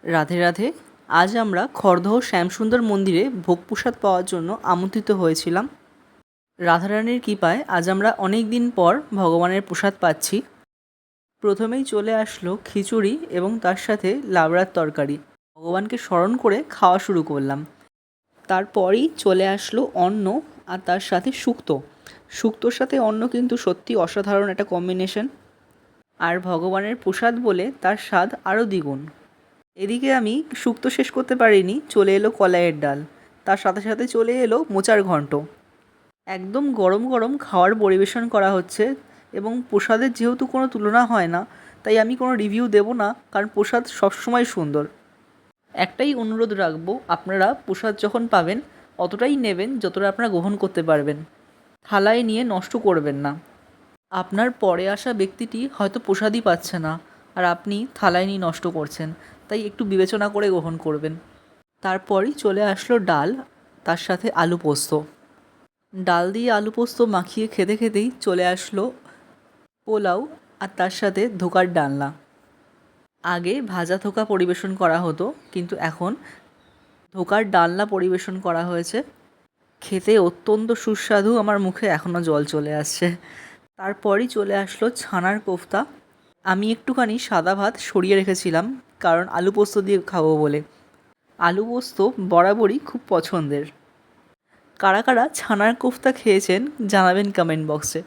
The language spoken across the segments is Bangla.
রাধে রাধে। আজ আমরা খড়দহ শ্যামসুন্দর মন্দিরে ভোগ প্রসাদ পাওয়ার জন্য আমন্ত্রিত হয়েছিলাম। রাধারানীর কৃপায় আজ আমরা অনেক দিন পর ভগবানের প্রসাদ পাচ্ছি। প্রথমেই চলে আসলো খিচুড়ি এবং তার সাথে লাবড়ার তরকারি। ভগবানকে স্মরণ করে খাওয়া শুরু করলাম। তারপরই চলে আসলো অন্ন আর তার সাথে শুক্তো। শুক্তোর সাথে অন্ন কিন্তু সত্যি অসাধারণ একটা কম্বিনেশন। আর ভগবানের প্রসাদ বলে তার স্বাদ আরও দ্বিগুণ। এদিকে আমি শুক্তো শেষ করতে পারিনি, চলে এলো কলাইয়ের ডাল। তার সাথে সাথে চলে এলো মোচার ঘন্ট। একদম গরম গরম খাওয়ার পরিবেশন করা হচ্ছে এবং প্রসাদের যেহেতু কোনো তুলনা হয় না, তাই আমি কোনো রিভিউ দেবো না, কারণ প্রসাদ সবসময় সুন্দর। একটাই অনুরোধ রাখবো, আপনারা প্রসাদ যখন পাবেন অতটাই নেবেন যতটা আপনারা গ্রহণ করতে পারবেন। থালায় নিয়ে নষ্ট করবেন না। আপনার পরে আসা ব্যক্তিটি হয়তো প্রসাদই পাচ্ছে না, আর আপনি থালায় নিয়ে নষ্ট করছেন, তাই একটু বিবেচনা করে গ্রহণ করবেন। তারপরই চলে আসলো ডাল, তার সাথে আলু পোস্ত। ডাল দিয়ে আলু পোস্ত মাখিয়ে খেতে খেতেই চলে আসলো পোলাও আর তার সাথে ধোকার ডালনা। আগে ভাজা ধোকা পরিবেশন করা হতো, কিন্তু এখন ধোকার ডালনা পরিবেশন করা হয়েছে। খেতে অত্যন্ত সুস্বাদু, আমার মুখে এখনও জল চলে আসছে। তারপরই চলে আসলো ছানার কোফতা। আমি একটুখানি সাদা ভাত সরিয়ে রেখেছিলাম, কারণ আলু পোস্ত দিয়ে খাবো বলে। আলু পোস্ত বরাবরই খুব পছন্দের। কারা কারা ছানার কোফতা খেয়েছেন জানাবেন কমেন্ট বক্সে।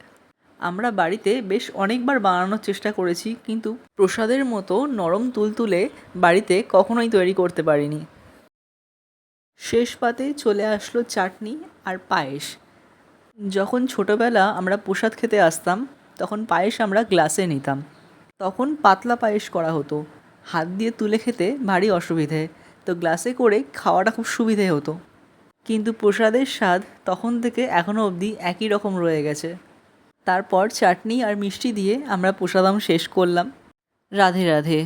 আমরা বাড়িতে বেশ অনেকবার বানানোর চেষ্টা করেছি, কিন্তু প্রসাদের মতো নরম তুলতুলে বাড়িতে কখনোই তৈরি করতে পারিনি। শেষ পাতে চলে আসলো চাটনি আর পায়েস। যখন ছোটোবেলা আমরা প্রসাদ খেতে আসতাম, তখন পায়েস আমরা গ্লাসে নিতাম। তখন পাতলা পায়েস করা হতো, হাত দিয়ে তুলে খেতে ভারী অসুবিধে, তো গ্লাসে করে খাওয়াটা খুব সুবিধে হতো। কিন্তু প্রসাদের স্বাদ তখন থেকে এখনও অবধি একই রকম রয়ে গেছে। তারপর চাটনি আর মিষ্টি দিয়ে আমরা প্রসাদাম শেষ করলাম। রাধে রাধে।